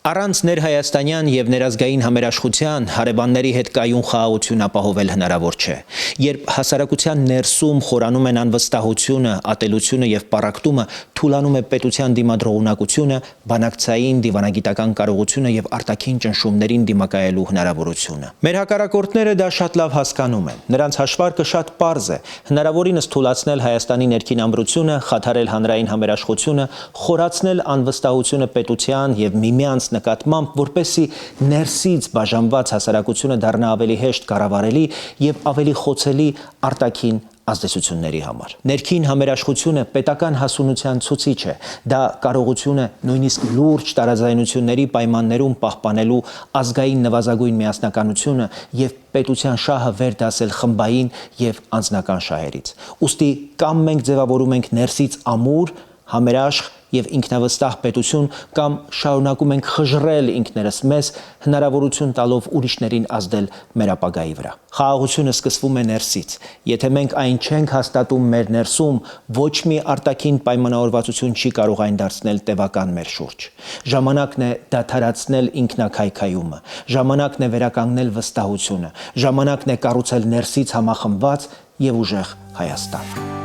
Առանց ներհայաստանյան եւ ներազգային համերաշխության հարևանների հետ կայուն խաղաղություն ապահովել հնարավոր չէ։ Երբ հասարակության ներսում խորանում են անվստահությունը, ատելությունը եւ պառակտումը, թուլանում է պետության դիմադրողունակությունը, բանակցային դիվանագիտական կարողությունը եւ արտաքին ճնշումներին դիմակայելու հնարավորությունը։ Մեր հակառակորդները դա շատ լավ հասկանում են։ Նրանց հաշվարկը շատ պարզ է։ Հնարավորինս թուլացնել Հայաստանի ներքին ամրությունը, խաթարել հանրային համերաշխությունը, խորացնել անվստահությունը պետության եւ միմյանց նկատմամբ, որպեսզի ներսից բաժանված հասարակությունը դառնա ավելի հեշտ կառավարելի եւ ավելի խոցելի արտաքին ազդեցությունների համար։ Ներքին համերաշխությունը պետական հասունության ցուցիչ է։ Դա կարողություն է նույնիսկ լուրջ տարաձայնությունների պայմաններում պահպանելու ազգային նվազագույն միասնականությունը եւ պետության շահը վերդասել խմբային եւ անձնական շահերից։ Ուստի կամ մենք ձևավորում ենք ներսից ամուր, համերաշխ եւ ինքնավստահ պետություն, կամ շարունակում ենք խժռել ինքներս մեզ, հնարավորություն տալով ուրիշներին ազդել մեր ապագայի վրա։ Խաղաղությունը սկսվում է ներսից։ Եթե մենք այն չենք հաստատում մեր ներսում, ոչ մի արտաքին պայմանավորվածություն չի կարող այն դարձնել տևական մեր շուրջ։ Ժամանակն է դադարեցնել ինքնակայքայումը, ժամանակն է վերականգնել վստահությունը, ժամանակն է կառուցել ներսից համախմբված եւ ուժեղ Հայաստան։